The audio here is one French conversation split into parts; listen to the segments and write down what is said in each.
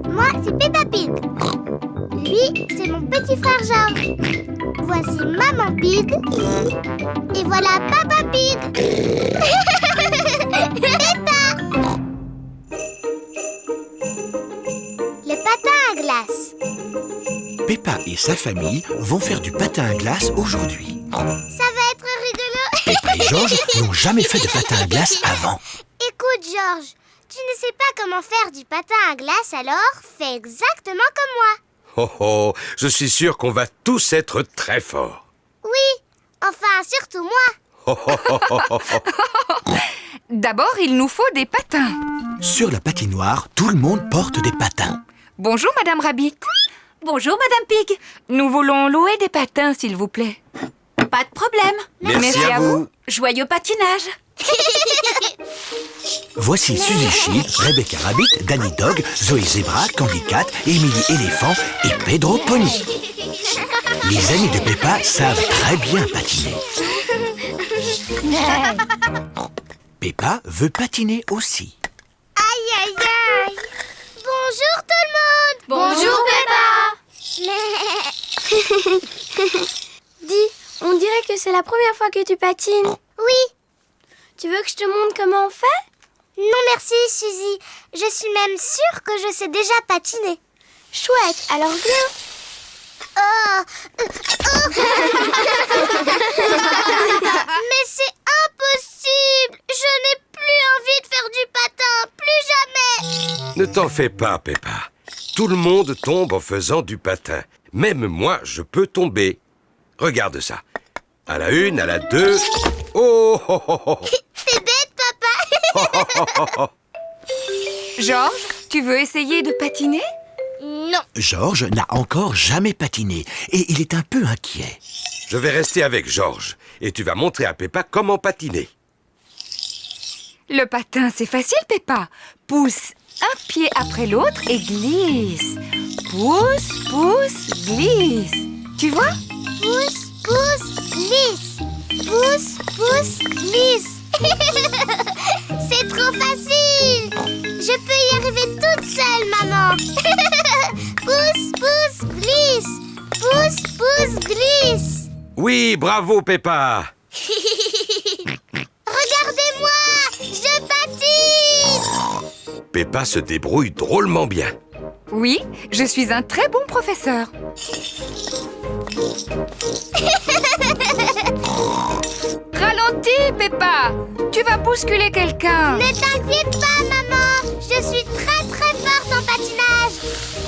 Moi, c'est Peppa Pig. Lui, c'est mon petit frère George. Voici Maman Pig. Et voilà Papa Pig. Peppa. Le patin à glace. Peppa et sa famille vont faire du patin à glace aujourd'hui. Ça va être rigolo. Peppa et George n'ont jamais fait de patin à glace avant. Écoute, George, tu ne sais pas comment faire du patin à glace, alors fais exactement comme moi. Oh oh, je suis sûr qu'on va tous être très forts. Oui, enfin, surtout moi. Oh, oh, oh, oh, oh, oh. D'abord, il nous faut des patins. Sur la patinoire, tout le monde porte des patins. Bonjour, Madame Rabbit. Bonjour, Madame Pig. Nous voulons louer des patins, s'il vous plaît. Pas de problème. Merci à vous. Joyeux patinage. Voici Suzy Sheep, Rebecca Rabbit, Danny Dog, Zoé Zebra, Candy Cat, Emily Éléphant et Pedro Pony. Les amis de Peppa savent très bien patiner. Peppa veut patiner aussi. Aïe, aïe, aïe. Bonjour tout le monde. Bonjour, Dis, on dirait que c'est la première fois que tu patines. Oui. Tu veux que je te montre comment on fait? Non, merci, Suzy. Je suis même sûre que je sais déjà patiner. Chouette, alors viens. Oh. Mais c'est impossible. Je n'ai plus envie de faire du patin. Plus jamais. Ne t'en fais pas, Peppa. Tout le monde tombe en faisant du patin. Même moi, je peux tomber. Regarde ça. À la 1, à la 2... Oh, oh, oh, oh. T'es bête, papa. George, tu veux essayer de patiner? Non. George n'a encore jamais patiné et il est un peu inquiet. Je vais rester avec George et tu vas montrer à Peppa comment patiner. Le patin, c'est facile, Peppa. Pousse un pied après l'autre et glisse. Pousse, pousse, glisse. Tu vois? Pousse, pousse, glisse. Pousse, pousse, glisse. C'est trop facile. Je peux y arriver toute seule, maman. Pousse, pousse, glisse. Pousse, pousse, glisse. Oui, bravo, Peppa. Regardez-moi, je patine. Peppa se débrouille drôlement bien. Oui, je suis un très bon professeur. Ralentis, Peppa. Tu vas bousculer quelqu'un. Ne t'inquiète pas, maman. Je suis très très forte en patinage.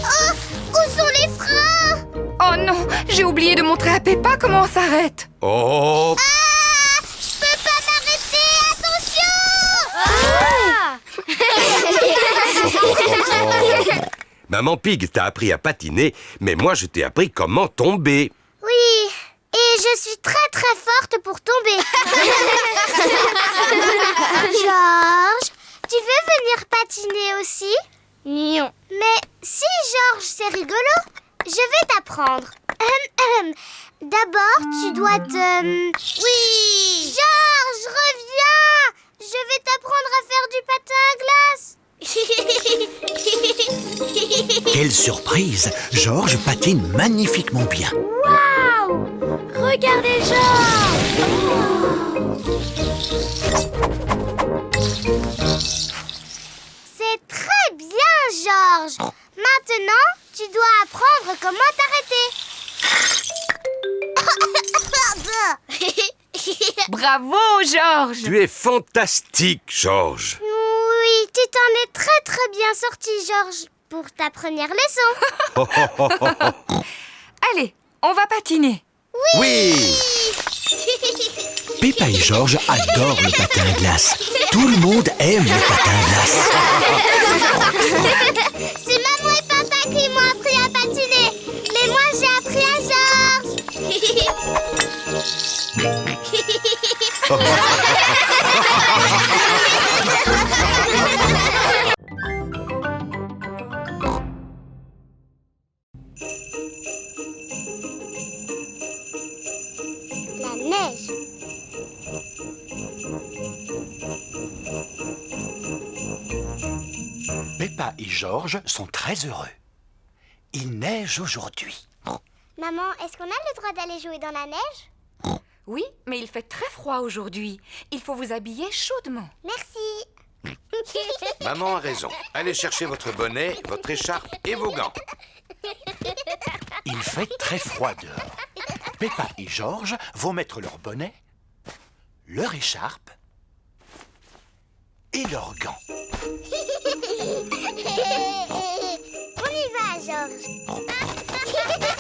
Oh, où sont les freins? Oh non, j'ai oublié de montrer à Peppa comment on s'arrête. Oh, Ah, je peux pas m'arrêter, attention. Maman Pig t'a appris à patiner, mais moi je t'ai appris comment tomber. Oui, et je suis très très forte pour tomber. Georges, tu veux venir patiner aussi? Non. Mais si, Georges, c'est rigolo. Je vais t'apprendre. D'abord, tu dois te... Oui! Georges, reviens! Je vais t'apprendre à faire du patin à glace. Quelle surprise! George patine magnifiquement bien. Waouh! Regardez Georges! C'est très bien, Georges. Maintenant, tu dois apprendre comment t'arrêter. Bravo, George. Tu es fantastique, George. Oui, tu t'en es très très bien sorti, Georges, pour ta première leçon. Allez, on va patiner. Oui. Peppa et George adorent le patin à glace. Tout le monde aime le patin à glace. C'est maman et papa qui m'ont appris à patiner. Mais moi, j'ai appris à La neige. Peppa et George sont très heureux. Il neige aujourd'hui. Maman, est-ce qu'on a le droit d'aller jouer dans la neige? Oui, mais il fait très froid aujourd'hui. Il faut vous habiller chaudement. Merci. Maman a raison. Allez chercher votre bonnet, votre écharpe et vos gants. Il fait très froid dehors. Peppa et George vont mettre leur bonnet, leur écharpe et leurs gants. On y va, George.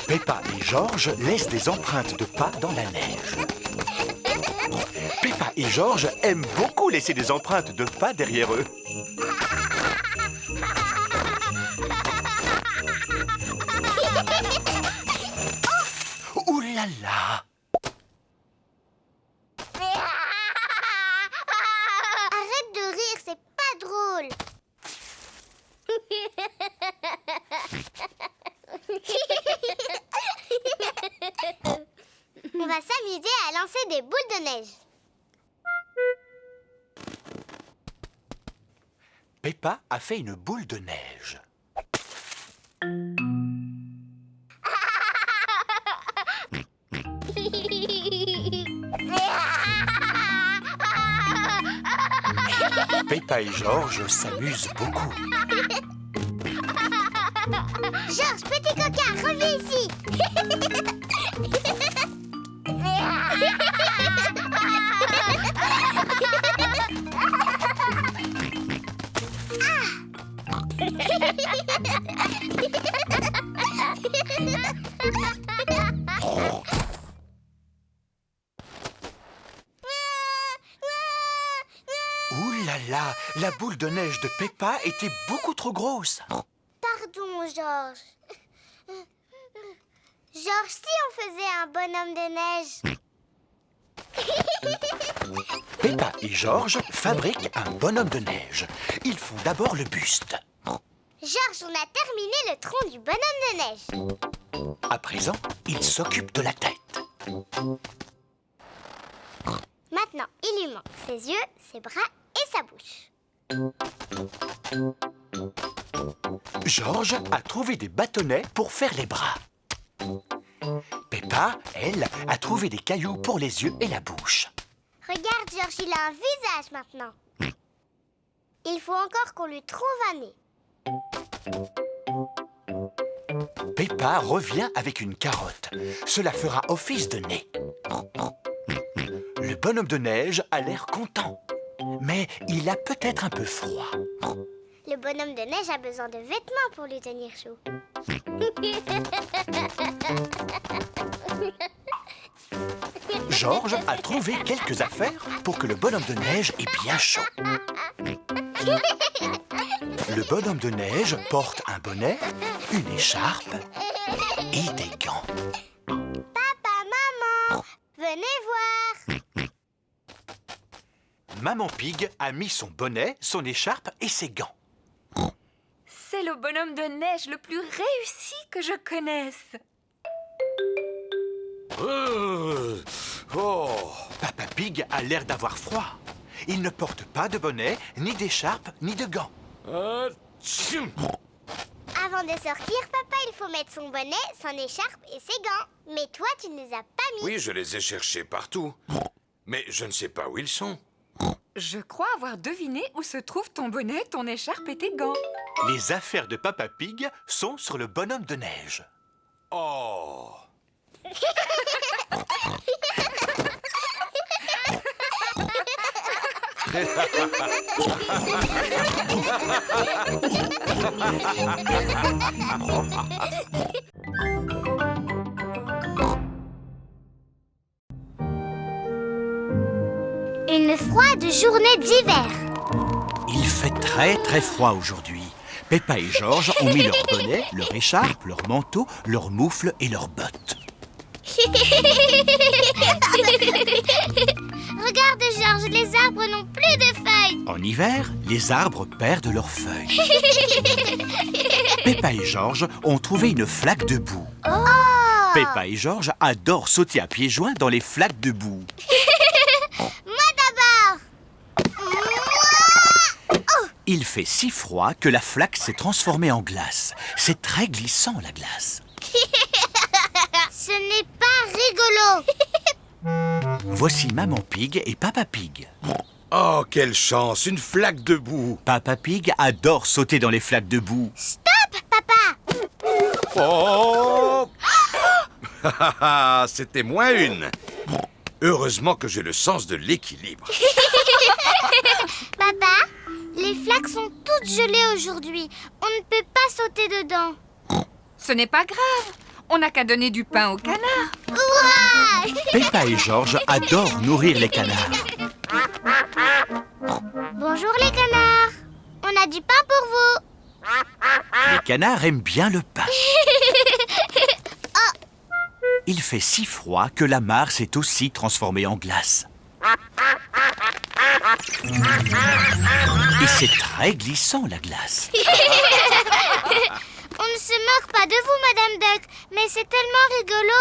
Peppa et George laissent des empreintes de pas dans la neige. Peppa et George aiment beaucoup laisser des empreintes de pas derrière eux. Ouh là là! Arrête de rire, c'est pas drôle. On va s'amuser à lancer des boules de neige. Peppa a fait une boule de neige. Peppa et George s'amusent beaucoup. George, petit coquin, reviens ici. Ouh là là! La boule de neige de Peppa était beaucoup trop grosse. Pardon, George. George, si on faisait un bonhomme de neige. Peppa et George fabriquent un bonhomme de neige. Ils font d'abord le buste. George, on a terminé le tronc du bonhomme de neige. À présent, ils s'occupent de la tête. Maintenant, il lui manque ses yeux, ses bras et sa bouche. George a trouvé des bâtonnets pour faire les bras. Peppa, elle, a trouvé des cailloux pour les yeux et la bouche. Regarde, George, il a un visage maintenant. Il faut encore qu'on lui trouve un nez. Peppa revient avec une carotte. Cela fera office de nez. Le bonhomme de neige a l'air content. Mais il a peut-être un peu froid. Le bonhomme de neige a besoin de vêtements pour lui tenir chaud. George a trouvé quelques affaires pour que le bonhomme de neige ait bien chaud. Le bonhomme de neige porte un bonnet, une écharpe et des gants. Papa, maman, venez voir. Maman Pig a mis son bonnet, son écharpe et ses gants. C'est le bonhomme de neige le plus réussi que je connaisse. Papa Pig a l'air d'avoir froid. Il ne porte pas de bonnet, ni d'écharpe, ni de gants. Avant de sortir, papa, il faut mettre son bonnet, son écharpe et ses gants. Mais toi, tu ne les as pas mis. Oui, je les ai cherchés partout. Mais je ne sais pas où ils sont. Je crois avoir deviné où se trouvent ton bonnet, ton écharpe et tes gants. Les affaires de Papa Pig sont sur le bonhomme de neige. Oh! Une froide journée d'hiver. Il fait très très froid aujourd'hui. Peppa et George ont mis leur bonnet, leur écharpe, leur manteau, leurs moufles et leurs bottes. Regarde, George, les arbres n'ont plus de feuilles. En hiver, les arbres perdent leurs feuilles. Peppa et George ont trouvé une flaque de boue. Oh! Peppa et George adorent sauter à pieds joints dans les flaques de boue. Moi d'abord. Il fait si froid que la flaque s'est transformée en glace. C'est très glissant, la glace. Ce n'est pas rigolo. Voici Maman Pig et Papa Pig. Oh, quelle chance, une flaque de boue. Papa Pig adore sauter dans les flaques de boue. Stop, papa. Oh c'était moins une. Heureusement que j'ai le sens de l'équilibre. Papa, les flaques sont toutes gelées aujourd'hui. On ne peut pas sauter dedans. Ce n'est pas grave. On n'a qu'à donner du pain au canard. Ouah! Peppa et George adorent nourrir les canards. Bonjour les canards. On a du pain pour vous. Les canards aiment bien le pain. Il fait si froid que la mare s'est aussi transformée en glace. Et c'est très glissant, la glace. On ne se moque pas de vous, Madame Duck, mais c'est tellement rigolo.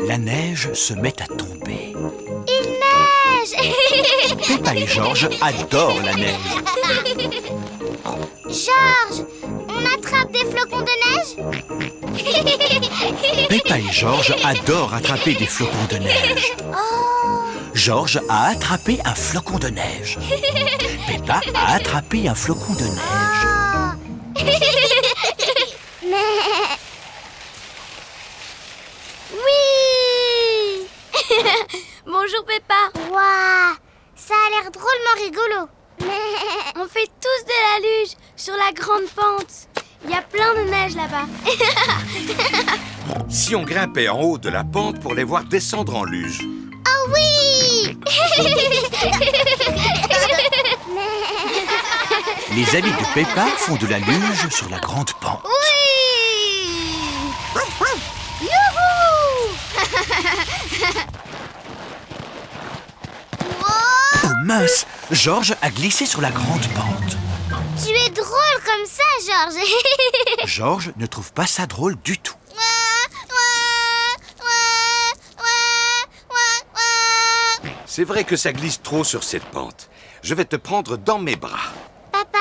La neige se met à tomber. Il neige. Peppa et George adorent la neige. Georges, on attrape des flocons de neige? Peppa et George adorent attraper des flocons de neige. George a attrapé un flocon de neige. Peppa a attrapé un flocon de neige. Oui. Bonjour Peppa. Waouh, ça a l'air drôlement rigolo. On fait tous de la luge sur la grande pente. Il y a plein de neige là-bas. Si on grimpait en haut de la pente pour les voir descendre en luge. Oh oui. Les amis de Peppa font de la luge sur la grande pente. Oui. Youhou. Wow. Oh mince, George a glissé sur la grande pente. Tu es drôle comme ça, Georges. George ne trouve pas ça drôle du tout. C'est vrai que ça glisse trop sur cette pente. Je vais te prendre dans mes bras. Papa,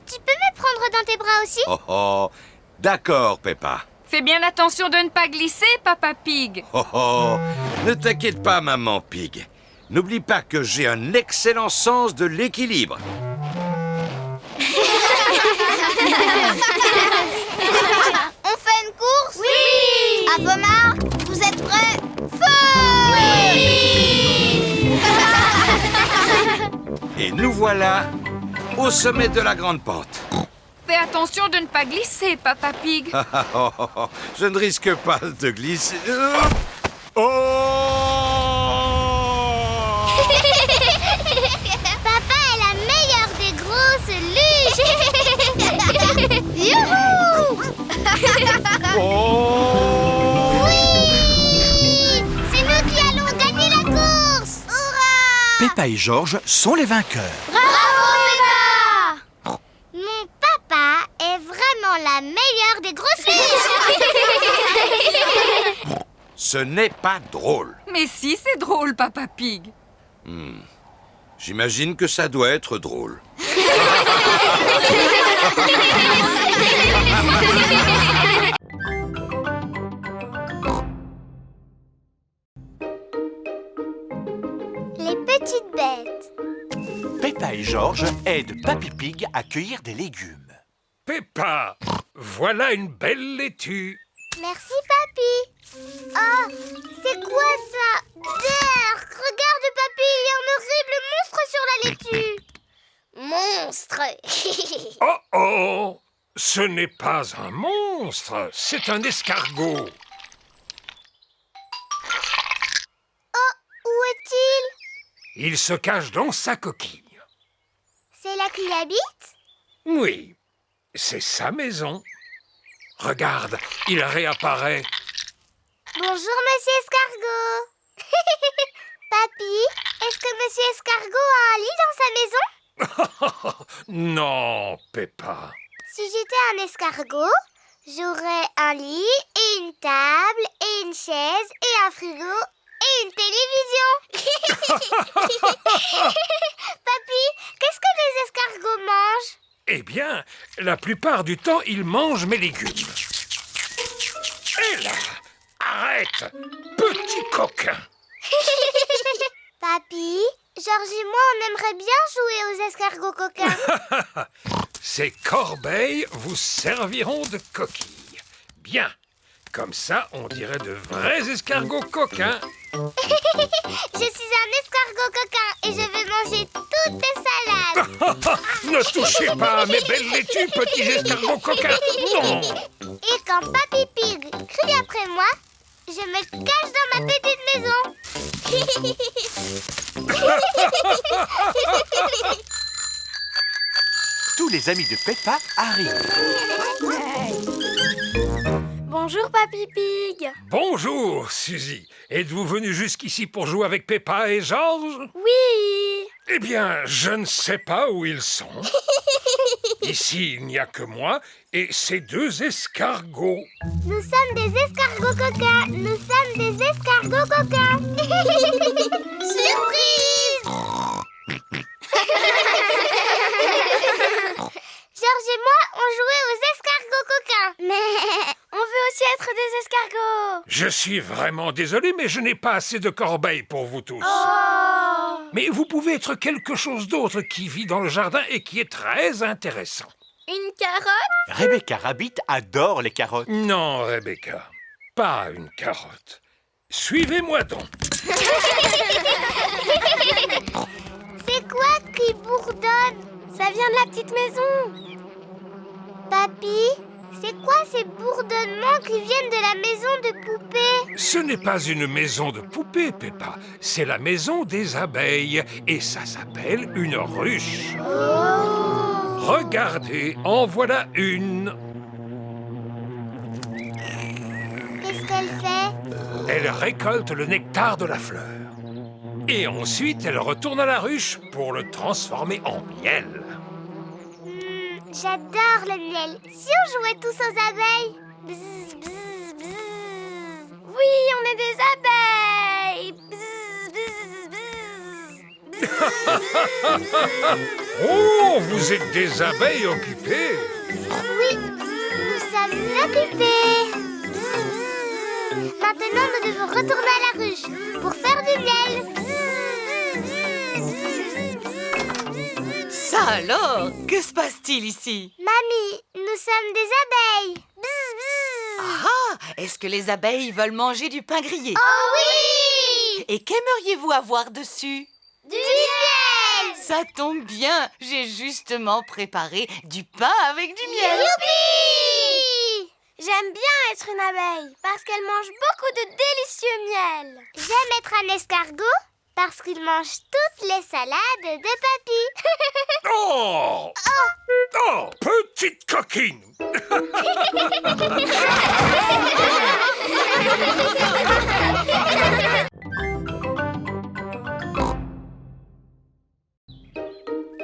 tu peux me prendre dans tes bras aussi? Oh oh, d'accord, Peppa. Fais bien attention de ne pas glisser, Papa Pig. Oh oh, ne t'inquiète pas, Maman Pig. N'oublie pas que j'ai un excellent sens de l'équilibre. On fait une course? Oui. À vos marques, vous êtes prêts? Feu! Oui. Et nous voilà au sommet de la grande pente. Fais attention de ne pas glisser, Papa Pig. Je ne risque pas de glisser. Oh! Papa est la meilleure des grosses luges. Youhou! Oh! Oui! C'est nous qui allons gagner la course! Hurrah! Peppa et George sont les vainqueurs. Bravo, Peppa! Mon papa est vraiment la meilleure des grosses luges. Ce n'est pas drôle. Mais si, c'est drôle, Papa Pig. J'imagine que ça doit être drôle. Les petites bêtes. Peppa et George aident Papy Pig à cueillir des légumes. Peppa, voilà une belle laitue. Merci, papy. Oh, c'est quoi ça? Berk, regarde, papy, il y a un horrible monstre sur la laitue. Monstre. Oh oh, ce n'est pas un monstre, c'est un escargot. Où est-il? Il se cache dans sa coquille. C'est là qu'il habite? Oui, c'est sa maison. Regarde, il réapparaît. Bonjour, monsieur escargot. Papy, est-ce que monsieur escargot a un lit dans sa maison? Non, Peppa. Si j'étais un escargot, j'aurais un lit et une table et une chaise et un frigo et une télévision. Papy, qu'est-ce que les escargots mangent? Eh bien, la plupart du temps, ils mangent mes légumes. Et là, arrête, petit coquin. Papy, Georges et moi, on aimerait bien jouer aux escargots coquins. Ces corbeilles vous serviront de coquilles. Bien, comme ça, on dirait de vrais escargots coquins. Je suis un escargot coquin et je vais manger toutes tes salades. Ne touchez pas à mes belles laitues, petits escargots coquins. Non. Et quand Papy Pig crie après moi, je me cache dans ma petite maison. Tous les amis de Peppa arrivent. Bonjour, Papy Pig. Bonjour, Suzy. Êtes-vous venu jusqu'ici pour jouer avec Peppa et Georges? Oui. Eh bien, je ne sais pas où ils sont. Ici, il n'y a que moi et ces deux escargots. Nous sommes des escargots coquins. Nous sommes des escargots coquins. Surprise! Georges et moi, on jouait aux escargots coquins. Mais On veut aussi être des escargots. Je suis vraiment désolé, mais je n'ai pas assez de corbeilles pour vous tous. Oh. Mais vous pouvez être quelque chose d'autre qui vit dans le jardin et qui est très intéressant. Une carotte? Rebecca Rabbit adore les carottes. Non, Rebecca, pas une carotte. Suivez-moi donc. c'est quoi qui bourdonne? Ça vient de la petite maison. Papy, c'est quoi ces bourdonnements qui viennent de la maison de poupée? Ce n'est pas une maison de poupée, Peppa. C'est la maison des abeilles et ça s'appelle une ruche. Regardez, en voilà une. Qu'est-ce qu'elle fait? Elle récolte le nectar de la fleur. Et ensuite, elle retourne à la ruche pour le transformer en miel. J'adore le miel. Si on jouait tous aux abeilles? Bzz, bzz, bzz. Oui, on est des abeilles. Bzz, bzz, bzz. Oh, vous êtes des abeilles occupées. Oui, nous sommes occupés. Bzz, bzz. Maintenant, nous devons retourner à la ruche pour faire du miel. Ça alors, que se passe-t-il ici? Mamie, nous sommes des abeilles. Bzz, bzz. Ah, est-ce que les abeilles veulent manger du pain grillé? Oh oui! Et qu'aimeriez-vous avoir dessus? Du miel! Ça tombe bien, j'ai justement préparé du pain avec du miel. Youpi! J'aime bien être une abeille parce qu'elle mange beaucoup de délicieux miel. J'aime être un escargot parce qu'il mange toutes les salades de Papy. Oh! Oh, petite coquine!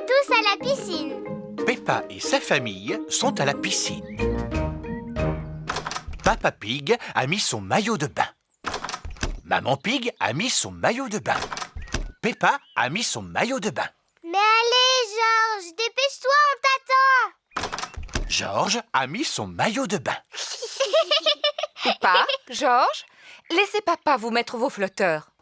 Tous à la piscine. Peppa et sa famille sont à la piscine. Papa Pig a mis son maillot de bain. Maman Pig a mis son maillot de bain. Peppa a mis son maillot de bain. Mais allez, Georges, dépêche-toi, on t'attend. Georges a mis son maillot de bain. Peppa, Georges, laissez papa vous mettre vos flotteurs.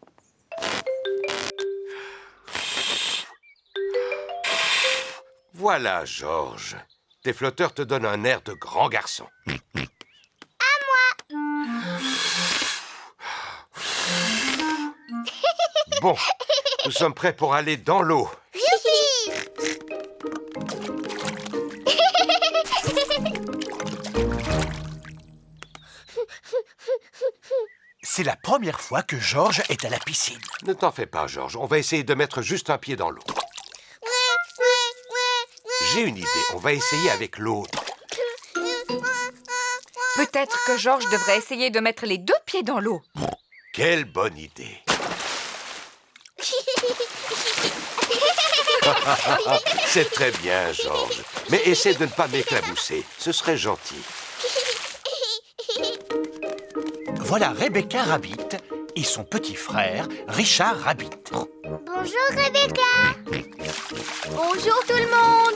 Voilà, Georges. Tes flotteurs te donnent un air de grand garçon. Bon, nous sommes prêts pour aller dans l'eau. Youpi! C'est la première fois que Georges est à la piscine. Ne t'en fais pas, Georges. On va essayer de mettre juste un pied dans l'eau. J'ai une idée. On va essayer avec l'autre. Peut-être que Georges devrait essayer de mettre les deux pieds dans l'eau. Quelle bonne idée. C'est très bien, Georges. Mais essaie de ne pas m'éclabousser. Ce serait gentil. Voilà Rebecca Rabbit et son petit frère, Richard Rabbit. Bonjour Rebecca. Bonjour tout le monde.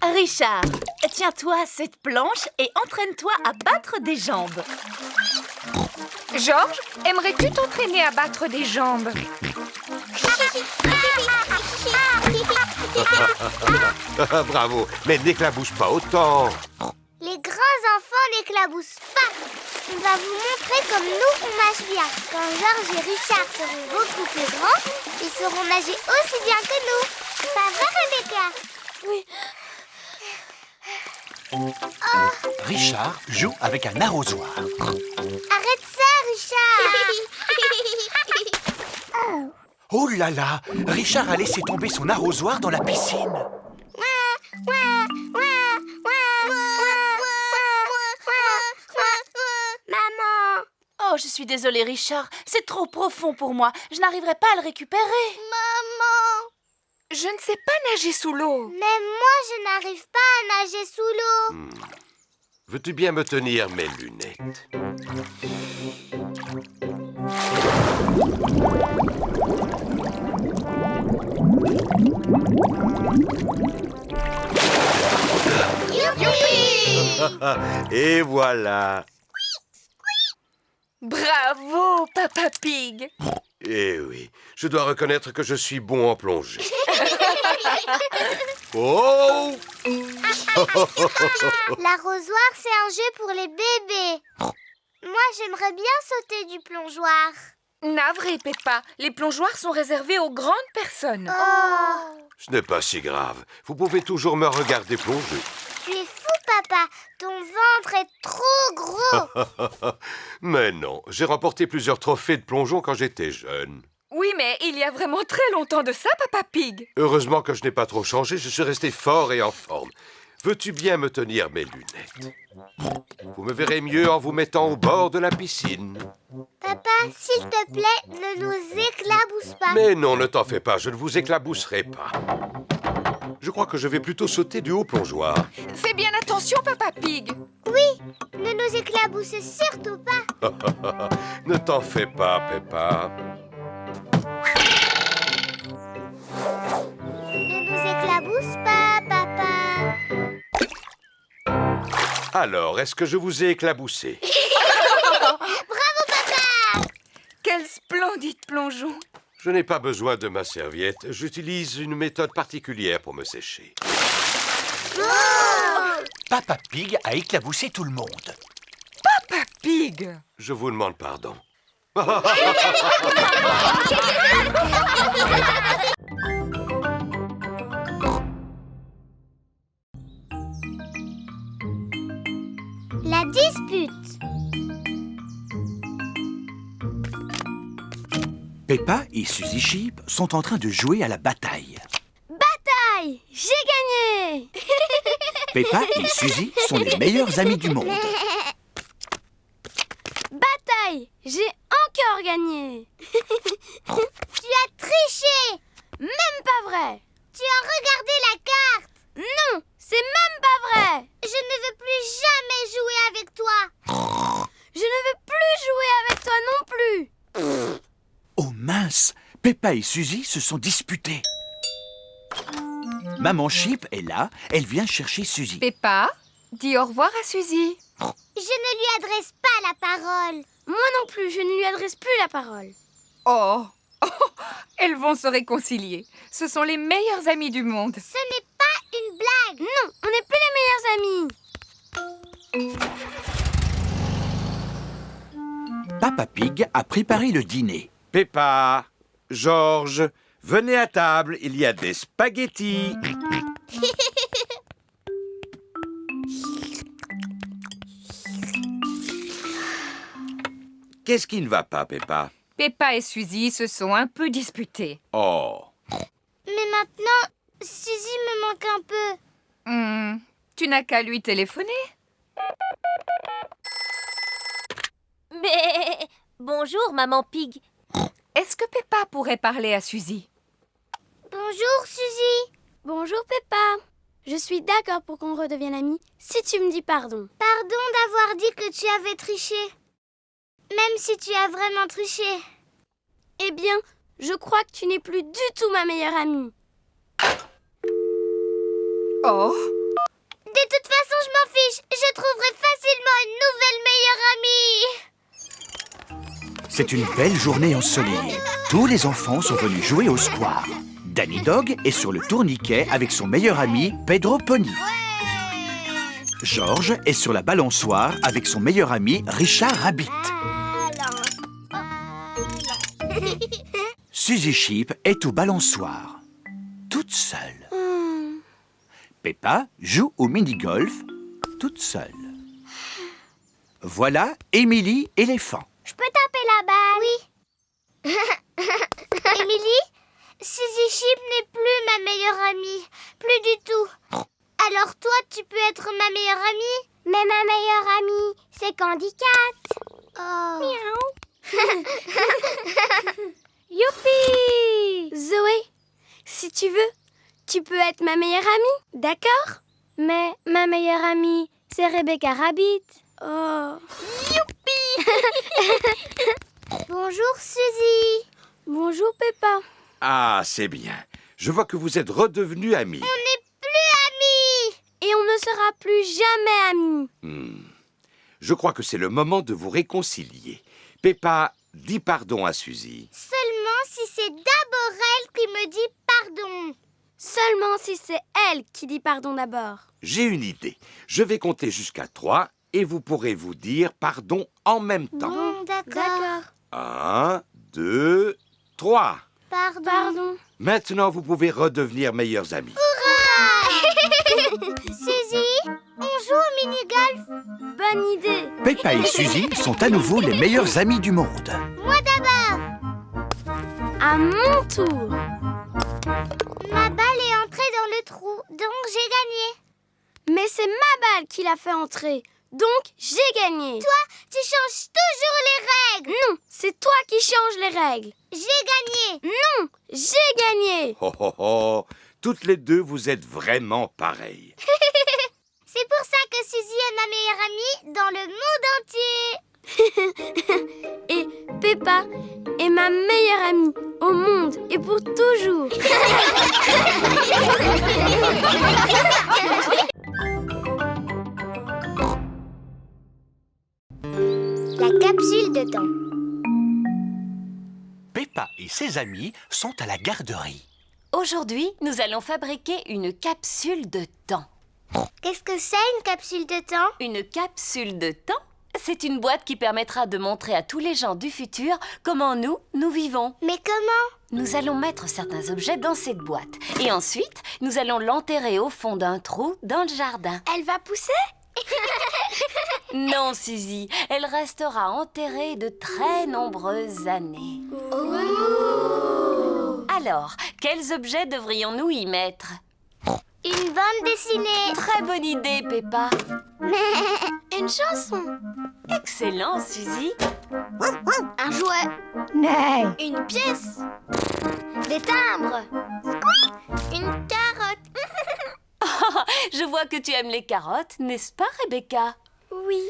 Richard, tiens-toi à cette planche et entraîne-toi à battre des jambes. Georges, aimerais-tu t'entraîner à battre des jambes? Bravo, mais n'éclabousse pas autant. Les grands enfants n'éclaboussent pas. On va vous montrer comme nous on nage bien. Quand Georges et Richard seront beaucoup plus grands, ils sauront nager aussi bien que nous. Ça va Rebecca? Oui. Richard joue avec un arrosoir. Arrête ça Richard. Oh là là, Richard a laissé tomber son arrosoir dans la piscine. Maman. Oh, je suis désolée, Richard. C'est trop profond pour moi. Je n'arriverai pas à le récupérer. Maman. Je ne sais pas nager sous l'eau. Même moi je n'arrive pas à nager sous l'eau. Veux-tu bien me tenir mes lunettes? Et voilà. Bravo, Papa Pig. Eh oui, je dois reconnaître que je suis bon en plongée. Oh! L'arrosoir, c'est un jeu pour les bébés. Moi, j'aimerais bien sauter du plongeoir. Navré, Peppa. Les plongeoires sont réservés aux grandes personnes. Oh, Ce n'est pas si grave. Vous pouvez toujours me regarder plonger. tu es fou, papa. Ton ventre est trop gros. Mais non, j'ai remporté plusieurs trophées de plongeon quand j'étais jeune. Oui, mais il y a vraiment très longtemps de ça, Papa Pig. Heureusement que je n'ai pas trop changé, je suis resté fort et en forme. Veux-tu bien me tenir mes lunettes? Vous me verrez mieux en vous mettant au bord de la piscine. Papa, s'il te plaît, ne nous éclabousse pas. Mais non, ne t'en fais pas, je ne vous éclabousserai pas. Je crois que je vais plutôt sauter du haut plongeoir. Fais bien attention, Papa Pig. Oui, ne nous éclabousse surtout pas. Ne t'en fais pas, Peppa. Ne nous éclabousse pas, papa. Alors, est-ce que je vous ai éclaboussé? Bravo, papa. Quel splendide plongeon. Je n'ai pas besoin de ma serviette. J'utilise une méthode particulière pour me sécher. Papa Pig a éclaboussé tout le monde. Papa Pig. Je vous demande pardon. La dispute. Peppa et Suzy Sheep sont en train de jouer à la bataille. Aïe, j'ai gagné. Peppa et Suzy sont les meilleurs amis du monde. Bataille, j'ai encore gagné. Tu as triché. Même pas vrai. Tu as regardé la carte. Non, c'est même pas vrai. Je ne veux plus jamais jouer avec toi. Je ne veux plus jouer avec toi non plus. Oh mince, Peppa et Suzy se sont disputés. Maman Sheep est là, elle vient chercher Suzy. Peppa, dis au revoir à Suzy. Je ne lui adresse pas la parole. Moi non plus, je ne lui adresse plus la parole. Oh, elles vont se réconcilier. Ce sont les meilleurs amis du monde. Ce n'est pas une blague. Non, on n'est plus les meilleurs amis. Papa Pig a préparé le dîner. Peppa, Georges, venez à table, il y a des spaghettis. Qu'est-ce qui ne va pas, Peppa? Peppa et Suzy se sont un peu disputés. Oh, Mais maintenant, Suzy me manque un peu. Tu n'as qu'à lui téléphoner. Mais bonjour, maman Pig. Est-ce que Peppa pourrait parler à Suzy? Bonjour, Suzy. Bonjour, Peppa. Je suis d'accord pour qu'on redevienne amis si tu me dis pardon. Pardon d'avoir dit que tu avais triché. même si tu as vraiment triché. Eh bien, je crois que tu n'es plus du tout ma meilleure amie. Oh, De toute façon, je m'en fiche. Je trouverai facilement une nouvelle meilleure amie. C'est une belle journée ensoleillée. Tous les enfants sont venus jouer au square. Danny Dog est sur le tourniquet avec son meilleur ami Pedro Pony. George est sur la balançoire avec son meilleur ami Richard Rabbit. Suzy Sheep est au balançoire, toute seule. Peppa joue au mini-golf, toute seule. Voilà Emily éléphant. Je peux taper la balle? Oui. Emily, Suzy Sheep n'est plus ma meilleure amie. Plus du tout. Alors toi, tu peux être ma meilleure amie? Mais ma meilleure amie, c'est Candy Cat. Oh. Miaou. Youpi! Zoé, si tu veux, tu peux être ma meilleure amie, d'accord? Mais ma meilleure amie, c'est Rebecca Rabbit. Oh. Youpi! Bonjour Suzy. Bonjour Peppa. Ah, c'est bien. Je vois que vous êtes redevenus amis. On n'est plus amis. Et on ne sera plus jamais amis. Je crois que c'est le moment de vous réconcilier. Peppa, dis pardon à Suzy. Seulement si c'est d'abord elle qui me dit pardon. Seulement si c'est elle qui dit pardon d'abord. J'ai une idée. Je vais compter jusqu'à 3 et vous pourrez vous dire pardon en même temps. Bon, D'accord. 1, 2, 3. Pardon. Pardon. Maintenant, vous pouvez redevenir meilleurs amis. Suzy, on joue au mini-golf. Bonne idée. Peppa et Suzy sont à nouveau les meilleurs amis du monde. Moi d'abord. À mon tour. Ma balle est entrée dans le trou, donc j'ai gagné. Mais c'est ma balle qui l'a fait entrer. Donc, j'ai gagné. Toi, tu changes toujours les règles. Non, c'est toi qui changes les règles. J'ai gagné. Non, j'ai gagné. Oh, oh, oh. Toutes les deux, vous êtes vraiment pareilles. C'est pour ça que Suzy est ma meilleure amie dans le monde entier. Et Peppa est ma meilleure amie au monde et pour toujours. La capsule de temps. Peppa et ses amis sont à la garderie. Aujourd'hui, nous allons fabriquer une capsule de temps. Qu'est-ce que c'est une capsule de temps? Une capsule de temps, c'est une boîte qui permettra de montrer à tous les gens du futur comment nous vivons. Mais comment? Nous allons mettre certains objets dans cette boîte. Et ensuite, nous allons l'enterrer au fond d'un trou dans le jardin. Elle va pousser? Non, Suzy, elle restera enterrée de très nombreuses années. Alors, quels objets devrions-nous y mettre? Une bande dessinée. Très bonne idée, Peppa. Une chanson. Excellent, Suzy. Un jouet. Une pièce. Des timbres. Une carotte. Je vois que tu aimes les carottes, n'est-ce pas, Rebecca? Oui.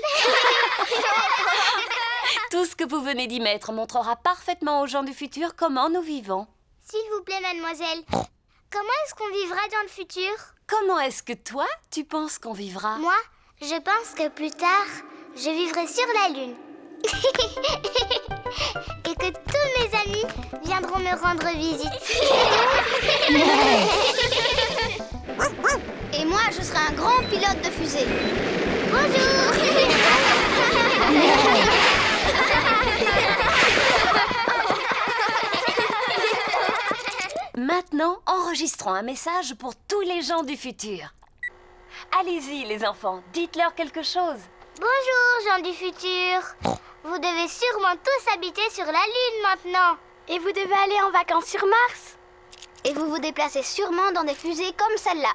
Tout ce que vous venez d'y mettre montrera parfaitement aux gens du futur comment nous vivons. S'il vous plaît, mademoiselle. Comment est-ce qu'on vivra dans le futur? Comment est-ce que toi, tu penses qu'on vivra? Moi, je pense que plus tard, je vivrai sur la Lune. Et que tous mes amis viendront me rendre visite. Et moi, je serai un grand pilote de fusée. Bonjour. Maintenant, enregistrons un message pour tous les gens du futur. Allez-y, les enfants, dites-leur quelque chose. Bonjour, gens du futur. Vous devez sûrement tous habiter sur la Lune maintenant. Et vous devez aller en vacances sur Mars. Et vous vous déplacez sûrement dans des fusées comme celle-là.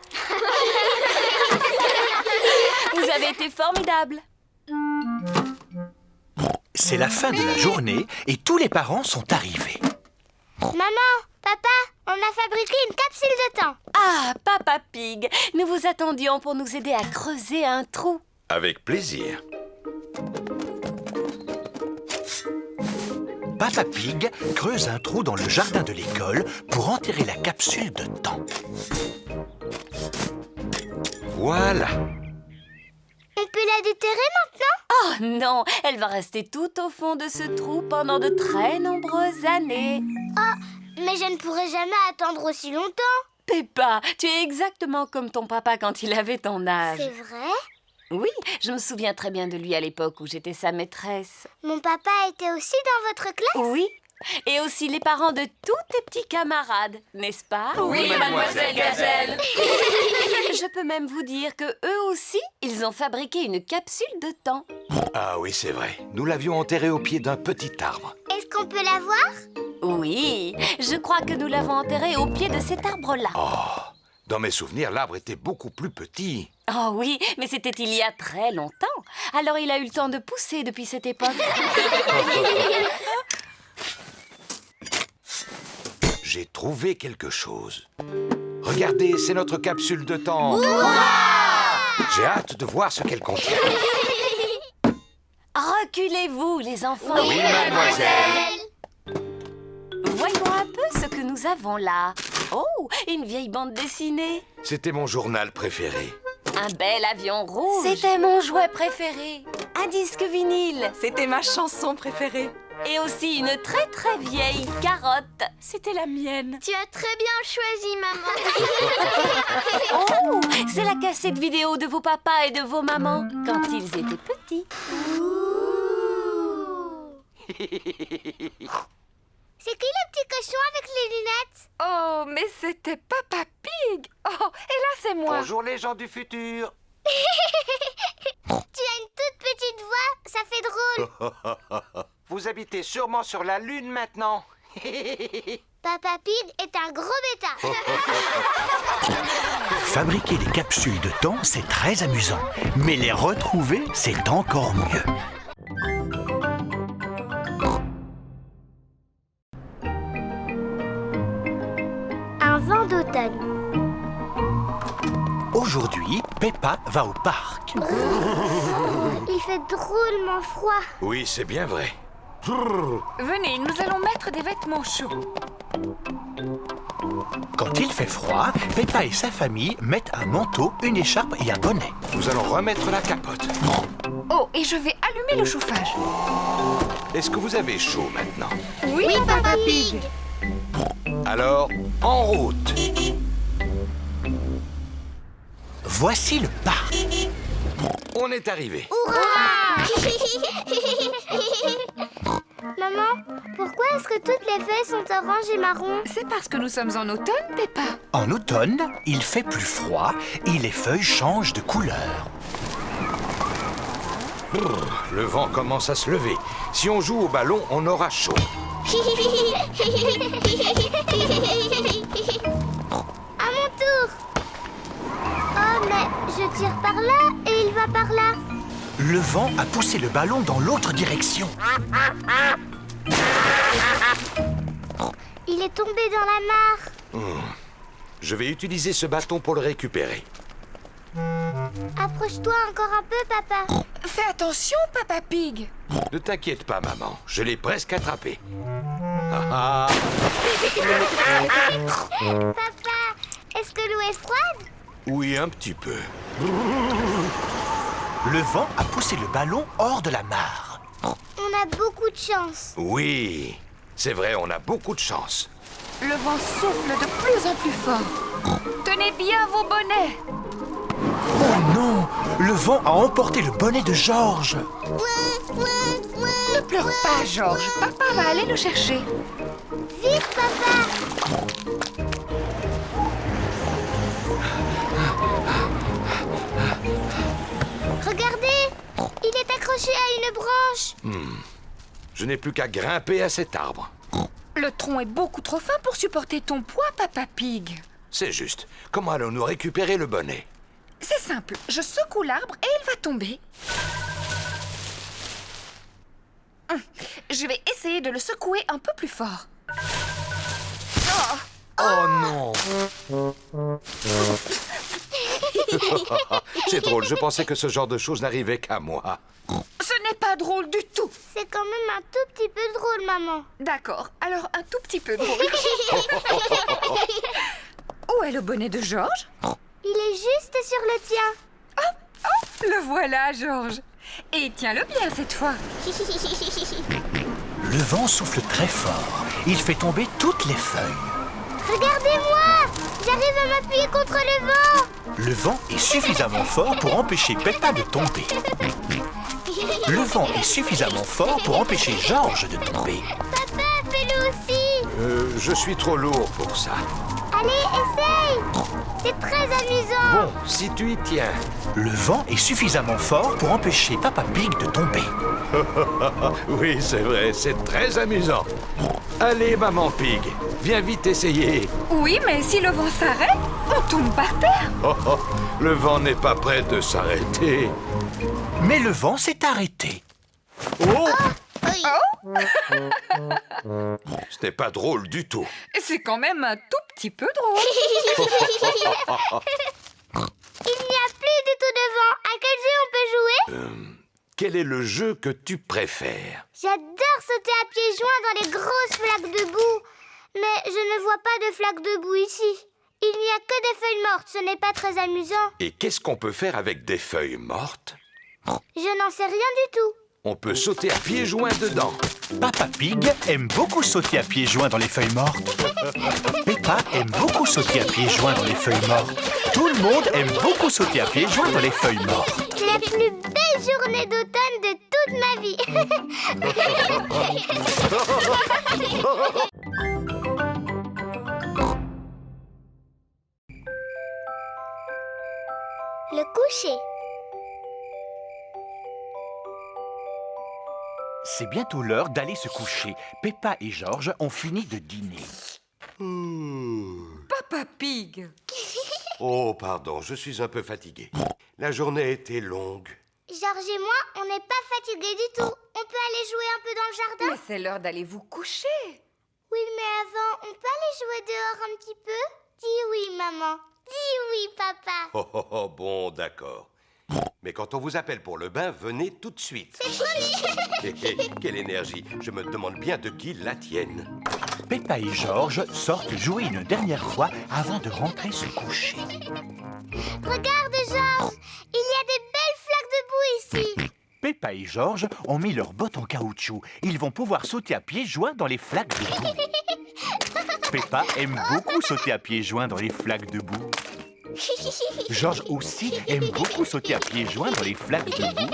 Vous avez été formidables. C'est la fin de la journée et tous les parents sont arrivés. Maman, papa, on a fabriqué une capsule de temps. Ah, Papa Pig, nous vous attendions pour nous aider à creuser un trou. Avec plaisir. Papa Pig creuse un trou dans le jardin de l'école pour enterrer la capsule de temps. Voilà. On peut la déterrer maintenant? Oh non, elle va rester tout au fond de ce trou pendant de très nombreuses années. Mais je ne pourrai jamais attendre aussi longtemps. Peppa, tu es exactement comme ton papa quand il avait ton âge. C'est vrai? Oui, je me souviens très bien de lui à l'époque où j'étais sa maîtresse. Mon papa était aussi dans votre classe? Oui, et aussi les parents de tous tes petits camarades, n'est-ce pas? Oui, mademoiselle Gazelle. Je peux même vous dire que eux aussi, ils ont fabriqué une capsule de temps. Ah oui, c'est vrai. Nous l'avions enterrée au pied d'un petit arbre. Est-ce qu'on peut la voir? Oui, je crois que nous l'avons enterré au pied de cet arbre-là. Oh, dans mes souvenirs, l'arbre était beaucoup plus petit. Oh oui, mais c'était il y a très longtemps. Alors il a eu le temps de pousser depuis cette époque. J'ai trouvé quelque chose. Regardez, c'est notre capsule de temps. J'ai hâte de voir ce qu'elle contient. Reculez-vous, les enfants. Oui, mademoiselle. Voyons un peu ce que nous avons là. Oh, une vieille bande dessinée. C'était mon journal préféré. Un bel avion rouge. C'était mon jouet préféré. Un disque vinyle. C'était ma chanson préférée. Et aussi une très très vieille carotte. C'était la mienne. Tu as très bien choisi, maman. Oh, c'est la cassette vidéo de vos papas et de vos mamans quand ils étaient petits. C'est qui le petit cochon avec les lunettes? Oh, mais c'était Papa Pig. Oh, et là, c'est moi. Bonjour les gens du futur. Tu as une toute petite voix, ça fait drôle. Vous habitez sûrement sur la Lune maintenant. Papa Pig est un gros bêta. Fabriquer des capsules de temps, c'est très amusant. Mais les retrouver, c'est encore mieux. Un vent d'automne. Aujourd'hui, Peppa va au parc. Il fait drôlement froid. Oui, c'est bien vrai. Venez, nous allons mettre des vêtements chauds. Quand il fait froid, Peppa et sa famille mettent un manteau, une écharpe et un bonnet. Nous allons remettre la capote. Oh, et je vais allumer le chauffage. Est-ce que vous avez chaud maintenant? Oui, Papa Pig. Alors, en route. Voici le parc. On est arrivé. Maman, pourquoi est-ce que toutes les feuilles sont oranges et marron? C'est parce que nous sommes en automne, Peppa. En automne, il fait plus froid et les feuilles changent de couleur. Le vent commence à se lever. Si on joue au ballon, on aura chaud. À mon tour. Oh, mais je tire par là et il va par là. Le vent a poussé le ballon dans l'autre direction. Il est tombé dans la mare. Je vais utiliser ce bâton pour le récupérer. Approche-toi encore un peu, papa. Fais attention, Papa Pig. Ne t'inquiète pas, maman. Je l'ai presque attrapé. Ah, ah. Papa, est-ce que l'eau est froide? Oui, un petit peu. Le vent a poussé le ballon hors de la mare. On a beaucoup de chance. Oui, c'est vrai, on a beaucoup de chance. Le vent souffle de plus en plus fort. Tenez bien vos bonnets. Oh non! Le vent a emporté le bonnet de Georges. Ne pleure pas, Georges. Papa va aller le chercher. Vite, papa. Regardez, il est accroché à une branche. Je n'ai plus qu'à grimper à cet arbre. Le tronc est beaucoup trop fin pour supporter ton poids, Papa Pig. C'est juste. Comment allons-nous récupérer le bonnet? C'est simple. Je secoue l'arbre et il va tomber. Je vais essayer de le secouer un peu plus fort. Oh non! C'est drôle, je pensais que ce genre de choses n'arrivait qu'à moi. Ce n'est pas drôle du tout. C'est quand même un tout petit peu drôle, maman. Non. D'accord, alors un tout petit peu drôle. Où est le bonnet de Georges? Il est juste sur le tien. Le voilà, Georges. Et tiens-le bien cette fois. Le vent souffle très fort. Il fait tomber toutes les feuilles. Regardez-moi! J'arrive à m'appuyer contre le vent. Le vent est suffisamment fort pour empêcher Peppa de tomber. Le vent est suffisamment fort pour empêcher Georges de tomber. Papa, fais-le aussi. Je suis trop lourd pour ça. Allez, essaye. C'est très amusant. Bon, si tu y tiens. Le vent est suffisamment fort pour empêcher Papa Pig de tomber. Oui, c'est vrai, c'est très amusant. Allez, maman Pig, viens vite essayer. Oui, mais si le vent s'arrête, on tombe par terre. Le vent n'est pas prêt de s'arrêter. Mais le vent s'est arrêté. Oh! Oui. Ce n'est pas drôle du tout. C'est quand même un tout petit peu drôle. Il n'y a plus du tout de vent. À quel jeu on peut jouer? Quel est le jeu que tu préfères? J'adore sauter à pieds joints dans les grosses flaques de boue. Mais je ne vois pas de flaques de boue ici. Il n'y a que des feuilles mortes, ce n'est pas très amusant. Et qu'est-ce qu'on peut faire avec des feuilles mortes? Je n'en sais rien du tout. On peut sauter à pieds joints dedans. Papa Pig aime beaucoup sauter à pieds joints dans les feuilles mortes. Peppa aime beaucoup sauter à pieds joints dans les feuilles mortes. Tout le monde aime beaucoup sauter à pieds joints dans les feuilles mortes. La plus belle journée d'automne de toute ma vie. Le coucher. C'est bientôt l'heure d'aller se coucher. Peppa et Georges ont fini de dîner. Papa Pig. Oh, pardon, je suis un peu fatigué. La journée était longue. Georges et moi, on n'est pas fatigués du tout. On peut aller jouer un peu dans le jardin? Mais c'est l'heure d'aller vous coucher. Oui, mais avant, on peut aller jouer dehors un petit peu? Dis oui, maman. Dis oui, papa. Oh, bon, d'accord. Mais quand on vous appelle pour le bain, venez tout de suite. C'est promis. Quelle énergie! Je me demande bien de qui la tienne. Peppa et Georges sortent jouer une dernière fois avant de rentrer se coucher. Regarde, Georges. Il y a des belles flaques de boue ici. Peppa et Georges ont mis leurs bottes en caoutchouc. Ils vont pouvoir sauter à pieds joints dans les flaques de boue. Peppa aime beaucoup sauter à pieds joints dans les flaques de boue. Georges aussi aime beaucoup sauter à pieds joints dans les flaques de boue.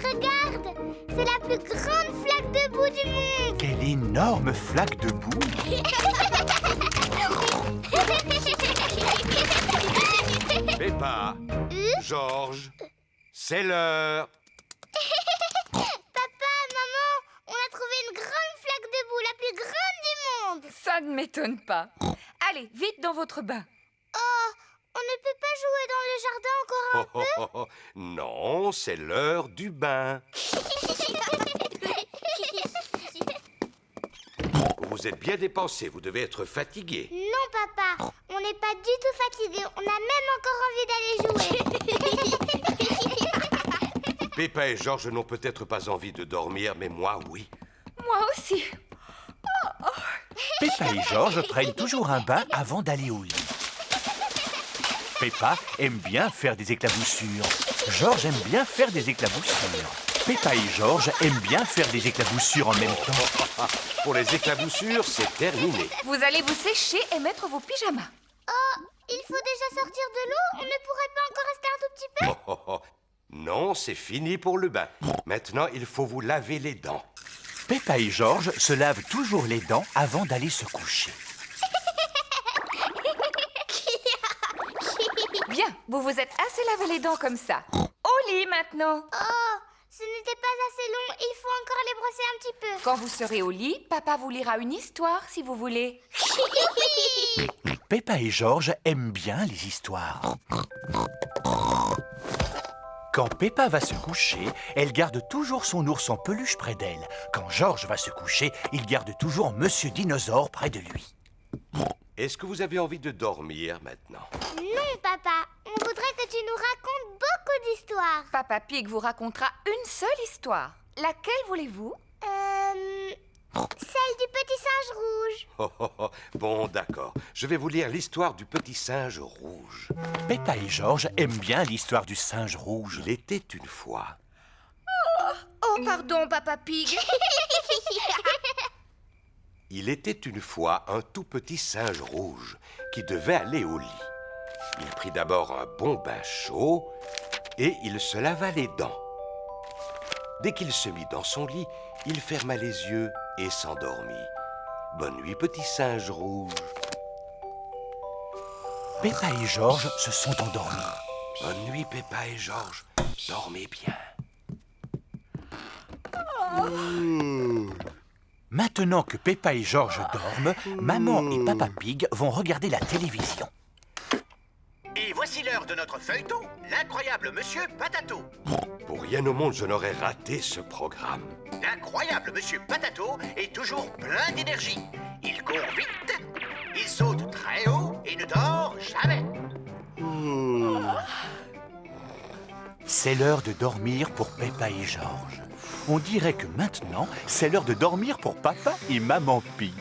Regarde, c'est la plus grande flaque de boue du monde. Quelle énorme flaque de boue! Peppa, Georges, c'est l'heure. Papa, maman, on a trouvé une grande flaque de boue, la plus grande du monde. Ça ne m'étonne pas. Allez, vite dans votre bain. Oh, on ne peut pas jouer dans le jardin encore un peu? Non, c'est l'heure du bain. Vous êtes bien dépensé, vous devez être fatigué. Non, papa, on n'est pas du tout fatigué. On a même encore envie d'aller jouer. Peppa et Georges n'ont peut-être pas envie de dormir, mais moi, oui. Moi aussi. Peppa et Georges prennent toujours un bain avant d'aller au lit. Peppa aime bien faire des éclaboussures. Georges aime bien faire des éclaboussures. Peppa et Georges aiment bien faire des éclaboussures en même temps. Pour les éclaboussures, c'est terminé. Vous allez vous sécher et mettre vos pyjamas. Oh, il faut déjà sortir de l'eau. On ne pourrait pas encore rester un tout petit peu? Non, c'est fini pour le bain. Maintenant, il faut vous laver les dents. Peppa et Georges se lavent toujours les dents avant d'aller se coucher. Bien, vous vous êtes assez lavé les dents comme ça. Au lit maintenant. Oh, ce n'était pas assez long. Il faut encore les brosser un petit peu. Quand vous serez au lit, papa vous lira une histoire si vous voulez. Peppa et Georges aiment bien les histoires. Quand Peppa va se coucher, elle garde toujours son ours en peluche près d'elle. Quand Georges va se coucher, il garde toujours Monsieur Dinosaure près de lui. Est-ce que vous avez envie de dormir maintenant? Non, papa. On voudrait que tu nous racontes beaucoup d'histoires. Papa Pig vous racontera une seule histoire. Laquelle voulez-vous? Celle du petit singe rouge. Oh, oh, oh. Bon, d'accord. Je vais vous lire l'histoire du petit singe rouge. Peppa et George aiment bien l'histoire du singe rouge. Il était une fois. Oh, pardon, Papa Pig. Il était une fois un tout petit singe rouge qui devait aller au lit. Il prit d'abord un bon bain chaud et il se lava les dents. Dès qu'il se mit dans son lit, il ferma les yeux et s'endormit. Bonne nuit, petit singe rouge. Peppa et George se sont endormis. Bonne nuit, Peppa et George. Dormez bien. Maintenant que Peppa et George dorment, Maman et Papa Pig vont regarder la télévision. Et voici l'heure de notre feuilleton, l'incroyable Monsieur Patato. Pour rien au monde, je n'aurais raté ce programme. L'incroyable Monsieur Patato est toujours plein d'énergie. Il court vite, il saute très haut et ne dort jamais. C'est l'heure de dormir pour Peppa et George. On dirait que maintenant, c'est l'heure de dormir pour Papa et Maman Pig.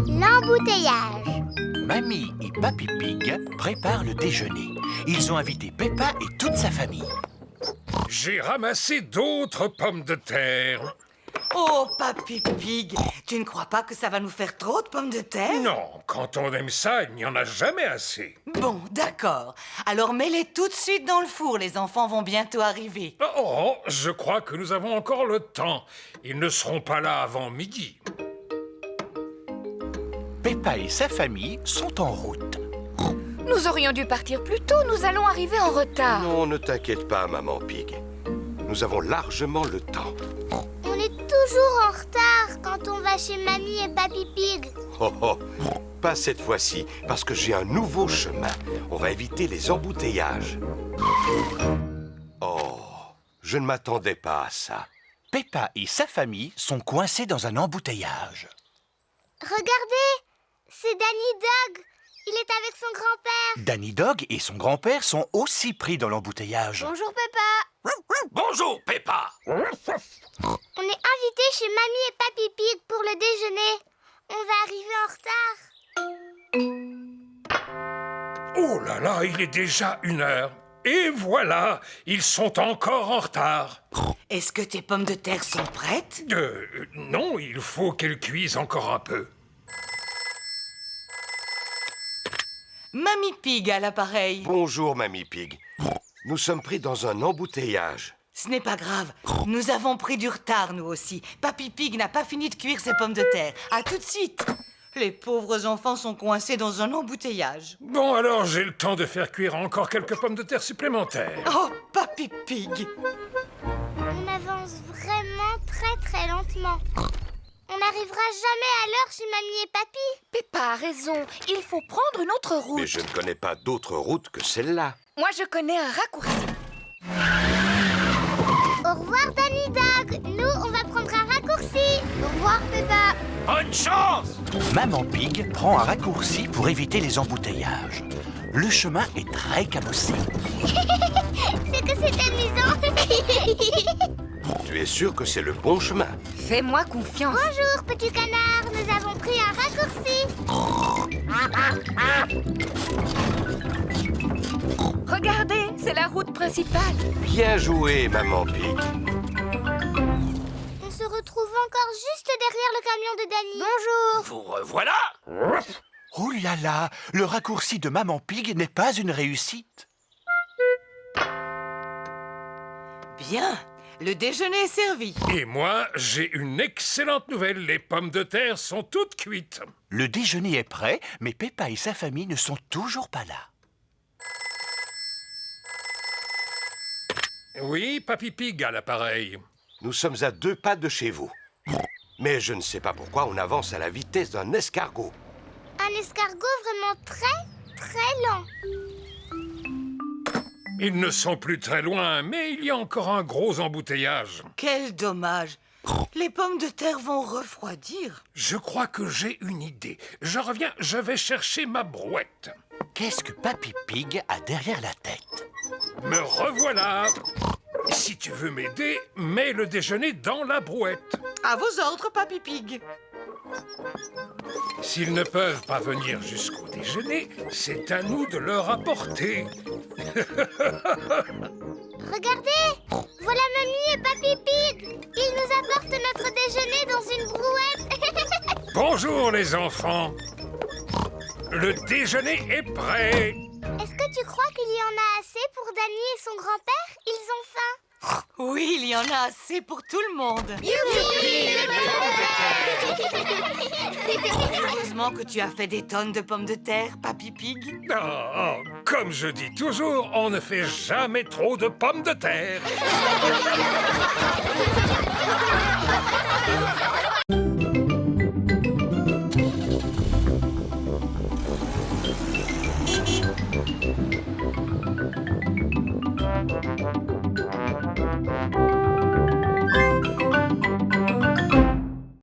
L'embouteillage. Mamie et Papy Pig préparent le déjeuner. Ils ont invité Peppa et toute sa famille. J'ai ramassé d'autres pommes de terre. Oh, Papy Pig, tu ne crois pas que ça va nous faire trop de pommes de terre? Non, quand on aime ça, il n'y en a jamais assez. Bon, d'accord. Alors mets-les tout de suite dans le four, les enfants vont bientôt arriver. Oh, je crois que nous avons encore le temps. Ils ne seront pas là avant midi. Peppa et sa famille sont en route. Nous aurions dû partir plus tôt, nous allons arriver en retard. Non, ne t'inquiète pas, Maman Pig. Nous avons largement le temps. On est toujours en retard quand on va chez Mamie et Papy Pig. Oh, oh, pas cette fois-ci, parce que j'ai un nouveau chemin. On va éviter les embouteillages. Oh, je ne m'attendais pas à ça. Peppa et sa famille sont coincés dans un embouteillage. Regardez, c'est Danny Dog. Il est avec son grand-père. Danny Dog et son grand-père sont aussi pris dans l'embouteillage. Bonjour Peppa. Bonjour, Peppa. On est invités chez Mamie et Papy Pig pour le déjeuner. On va arriver en retard. Oh là là, il est déjà 1h. Et voilà, ils sont encore en retard. Est-ce que tes pommes de terre sont prêtes? Non, il faut qu'elles cuisent encore un peu. Mamie Pig à l'appareil. Bonjour, Mamie Pig. Nous sommes pris dans un embouteillage. Ce n'est pas grave. Nous avons pris du retard, nous aussi. Papy Pig n'a pas fini de cuire ses pommes de terre. À tout de suite. Les pauvres enfants sont coincés dans un embouteillage. Bon, alors j'ai le temps de faire cuire encore quelques pommes de terre supplémentaires. Oh, Papy Pig. On avance vraiment très lentement. On n'arrivera jamais à l'heure chez Mamie et Papy. Peppa a raison, il faut prendre une autre route. Mais je ne connais pas d'autre route que celle-là. Moi, je connais un raccourci. Au revoir Danny Dog. Nous, on va prendre un raccourci. Au revoir Peppa. Bonne chance. Maman Pig prend un raccourci pour éviter les embouteillages. Le chemin est très cabossé. C'est que c'est amusant. Tu es sûr que c'est le bon chemin? Fais-moi confiance. Bonjour petit canard. Nous avons pris un raccourci. Regardez, c'est la route principale. Bien joué, Maman Pig. On se retrouve encore juste derrière le camion de Danny. Bonjour. Vous revoilà. Oh là là, le raccourci de Maman Pig n'est pas une réussite. Bien, le déjeuner est servi. Et moi, j'ai une excellente nouvelle. Les pommes de terre sont toutes cuites. Le déjeuner est prêt, mais Peppa et sa famille ne sont toujours pas là. Oui, Papy Pig à l'appareil. Nous sommes à 2 pas de chez vous. Mais je ne sais pas pourquoi on avance à la vitesse d'un escargot. Un escargot vraiment très lent. Ils ne sont plus très loin, mais il y a encore un gros embouteillage. Quel dommage. Les pommes de terre vont refroidir. Je crois que j'ai une idée. Je reviens, je vais chercher ma brouette. Qu'est-ce que Papy Pig a derrière la tête? Me revoilà. Si tu veux m'aider, mets le déjeuner dans la brouette. À vos ordres, Papy Pig. S'ils ne peuvent pas venir jusqu'au déjeuner, c'est à nous de leur apporter. Regardez, voilà Mamie et Papy Pig. Ils nous apportent notre déjeuner dans une brouette. Bonjour les enfants. Le déjeuner est prêt. Est-ce que tu crois qu'il y en a assez pour Danny et son grand-père? Ils ont faim. Oui, il y en a assez pour tout le monde. Heureusement que tu as fait des tonnes de pommes de terre, Papy Pig. Oh, comme je dis toujours, on ne fait jamais trop de pommes de terre.